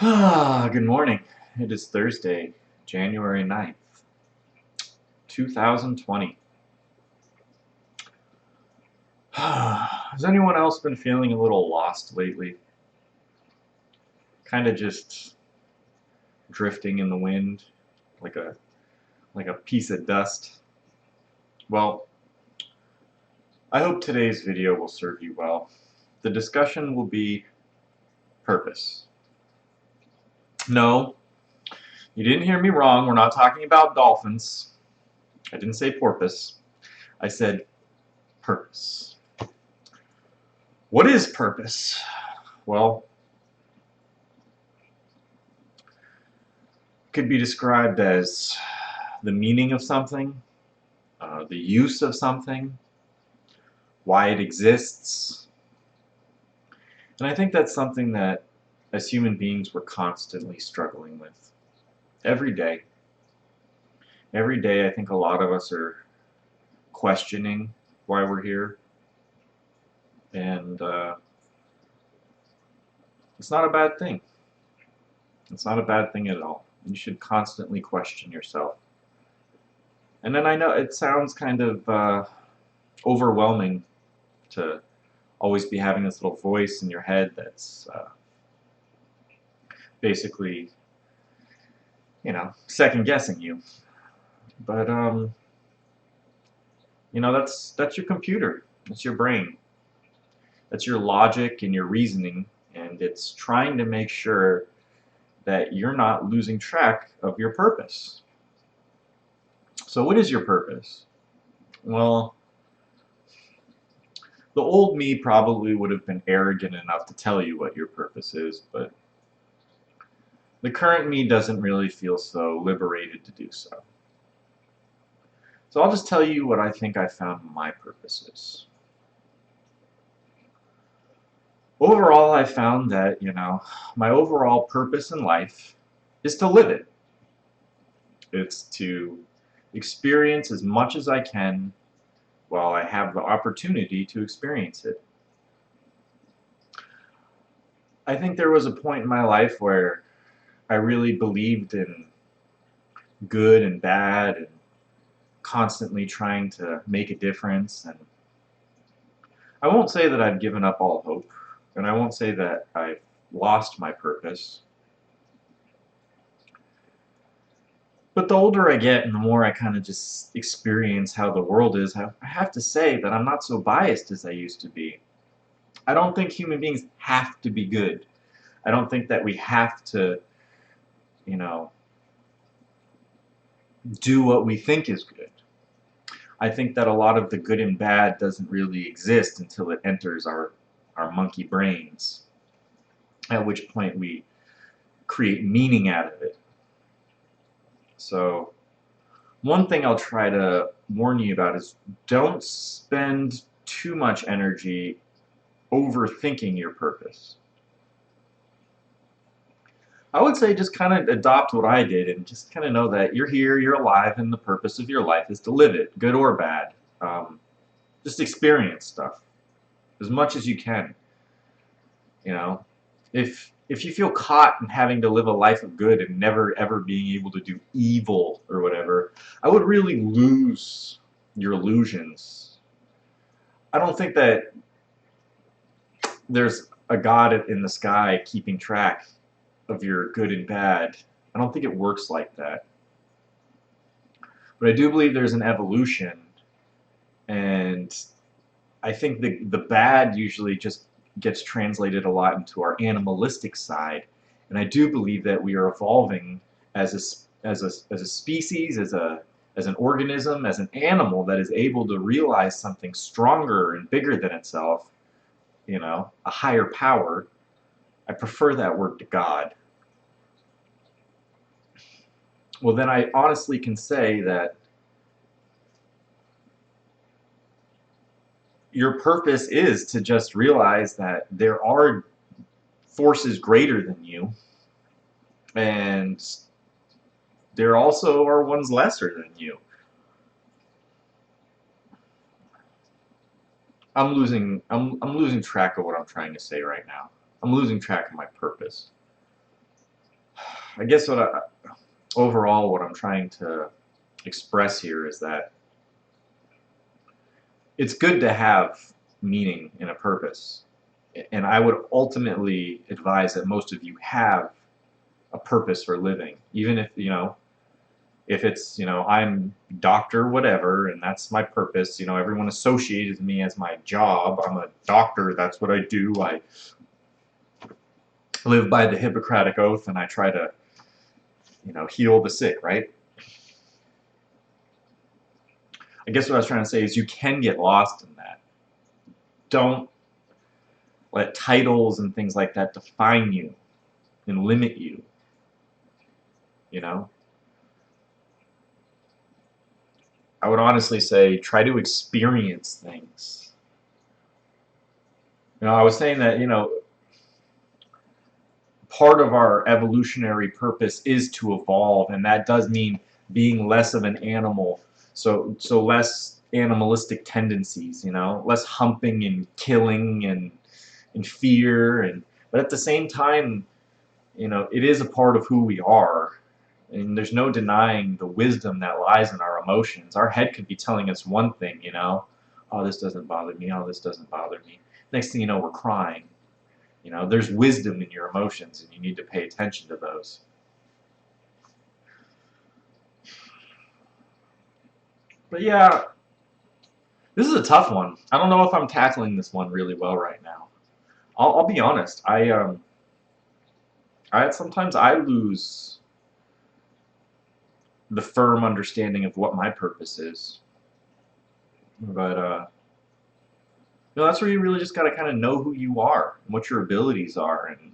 Good morning. It is Thursday, January 9th, 2020. Has anyone else been feeling a little lost lately? Kind of just drifting in the wind like a piece of dust? Well, I hope today's video will serve you well. The discussion will be purpose. No, you didn't hear me wrong. We're not talking about dolphins. I didn't say porpoise. I said purpose. What is purpose? Well, it could be described as the meaning of something, the use of something, why it exists. And I think that's something that, as human beings, we're constantly struggling with. Every day. Every day, I think a lot of us are questioning why we're here. And it's not a bad thing. It's not a bad thing at all. You should constantly question yourself. And then I know it sounds kind of overwhelming to always be having this little voice in your head that's basically, second guessing you. But that's your computer. That's your brain. That's your logic and your reasoning, and it's trying to make sure that you're not losing track of your purpose. So what is your purpose? Well, the old me probably would have been arrogant enough to tell you what your purpose is, but the current me doesn't really feel so liberated to do so. So I'll just tell you what I think I found my purpose is. Overall, I found that, my overall purpose in life is to live it. It's to experience as much as I can while I have the opportunity to experience it. I think there was a point in my life where I really believed in good and bad and constantly trying to make a difference. And I won't say that I've given up all hope, and I won't say that I've lost my purpose. But the older I get and the more I kind of just experience how the world is, I have to say that I'm not so biased as I used to be. I don't think human beings have to be good. I don't think that we have to, do what we think is good. I think that a lot of the good and bad doesn't really exist until it enters our monkey brains, at which point we create meaning out of it. So one thing I'll try to warn you about is don't spend too much energy overthinking your purpose. I would say just kind of adopt what I did and just kind of know that you're here, you're alive, and the purpose of your life is to live it, good or bad. Just experience stuff as much as you can. If you feel caught in having to live a life of good and never ever being able to do evil or whatever, I would really lose your illusions. I don't think that there's a God in the sky keeping track of your good and bad. I don't think it works like that. But I do believe there's an evolution, and I think the bad usually just gets translated a lot into our animalistic side, and I do believe that we are evolving as a species, as an organism, as an animal that is able to realize something stronger and bigger than itself, a higher power. I prefer that word to God. Well, then I honestly can say that your purpose is to just realize that there are forces greater than you, and there also are ones lesser than you. I'm losing track of what I'm trying to say right now. I'm losing track of my purpose. I guess overall what I'm trying to express here is that it's good to have meaning and a purpose. And I would ultimately advise that most of you have a purpose for living, even if, if it's, I'm doctor whatever, and that's my purpose. Everyone associates me as my job. I'm a doctor. That's what I do. I live by the Hippocratic Oath, and I try to, heal the sick, right? I guess what I was trying to say is you can get lost in that. Don't let titles and things like that define you and limit you, I would honestly say try to experience things. I was saying that, part of our evolutionary purpose is to evolve, and that does mean being less of an animal, so less animalistic tendencies, less humping and killing and fear, but at the same time, it is a part of who we are, and there's no denying the wisdom that lies in our emotions. Our head could be telling us one thing, oh, this doesn't bother me, oh, this doesn't bother me. Next thing you know, we're crying. There's wisdom in your emotions, and you need to pay attention to those. But yeah, this is a tough one. I don't know if I'm tackling this one really well right now. I'll be honest. Sometimes I lose the firm understanding of what my purpose is. But that's where you really just got to kind of know who you are and what your abilities are, and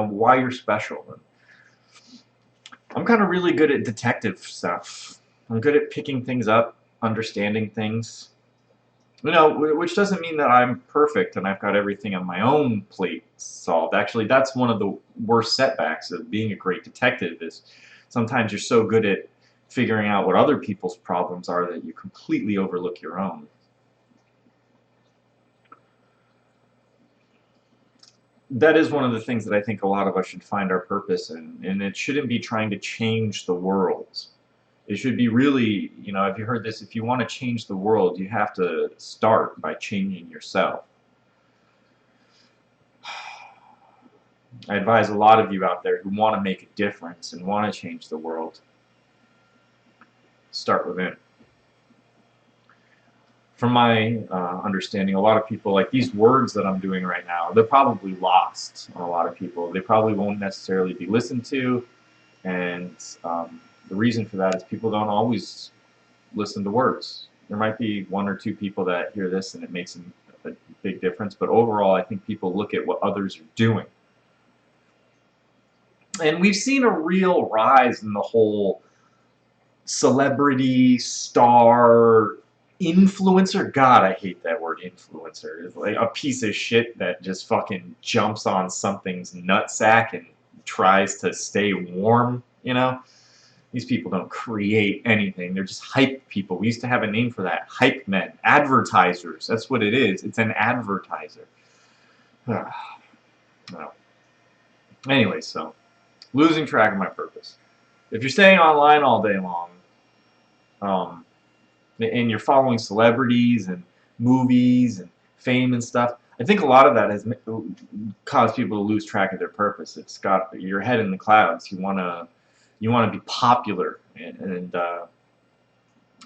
why you're special. And I'm kind of really good at detective stuff. I'm good at picking things up, understanding things. Which doesn't mean that I'm perfect and I've got everything on my own plate solved. Actually, that's one of the worst setbacks of being a great detective is sometimes you're so good at figuring out what other people's problems are that you completely overlook your own. That is one of the things that I think a lot of us should find our purpose in, and it shouldn't be trying to change the world. It should be really, have you heard this? If you want to change the world, you have to start by changing yourself. I advise a lot of you out there who want to make a difference and want to change the world, start within. From my understanding, a lot of people, like these words that I'm doing right now, they're probably lost on a lot of people. They probably won't necessarily be listened to, and the reason for that is people don't always listen to words. There might be one or two people that hear this and it makes a big difference, but overall I think people look at what others are doing. And we've seen a real rise in the whole celebrity, star, influencer. God, I hate that word influencer. It's like a piece of shit that just fucking jumps on something's nutsack and tries to stay warm, These people don't create anything. They're just hype people. We used to have a name for that. Hype men. Advertisers. That's what it is. It's an advertiser. No. Anyway, so losing track of my purpose. If you're staying online all day long, and you're following celebrities and movies and fame and stuff, I think a lot of that has caused people to lose track of their purpose. It's got your head in the clouds. You want to be popular, and I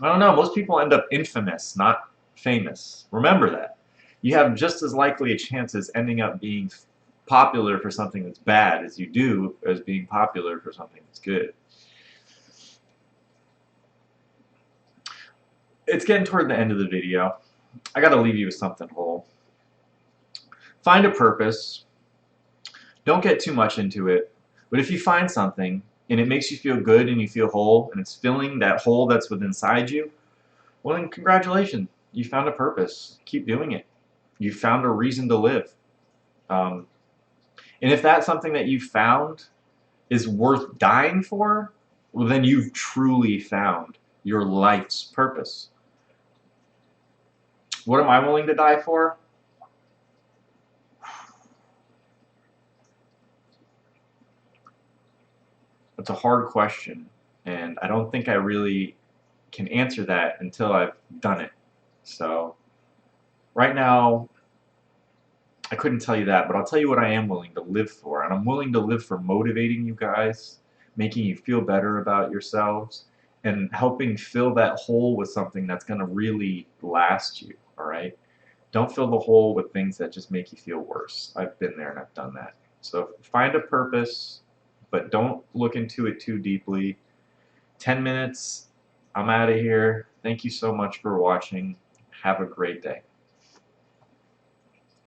don't know, most people end up infamous, not famous. Remember that. You have just as likely a chance as ending up being popular for something that's bad as you do as being popular for something that's good. It's getting toward the end of the video. I gotta leave you with something whole. Find a purpose. Don't get too much into it, but if you find something and it makes you feel good and you feel whole and it's filling that hole that's within inside you, well then congratulations, you found a purpose. Keep doing it. You found a reason to live. And if that's something that you found is worth dying for, well then you've truly found your life's purpose. What am I willing to die for? It's a hard question, and I don't think I really can answer that until I've done it. So right now, I couldn't tell you that, but I'll tell you what I am willing to live for. And I'm willing to live for motivating you guys, making you feel better about yourselves, and helping fill that hole with something that's going to really last you, all right? Don't fill the hole with things that just make you feel worse. I've been there and I've done that. So find a purpose, but don't look into it too deeply. 10 minutes, I'm out of here. Thank you so much for watching. Have a great day.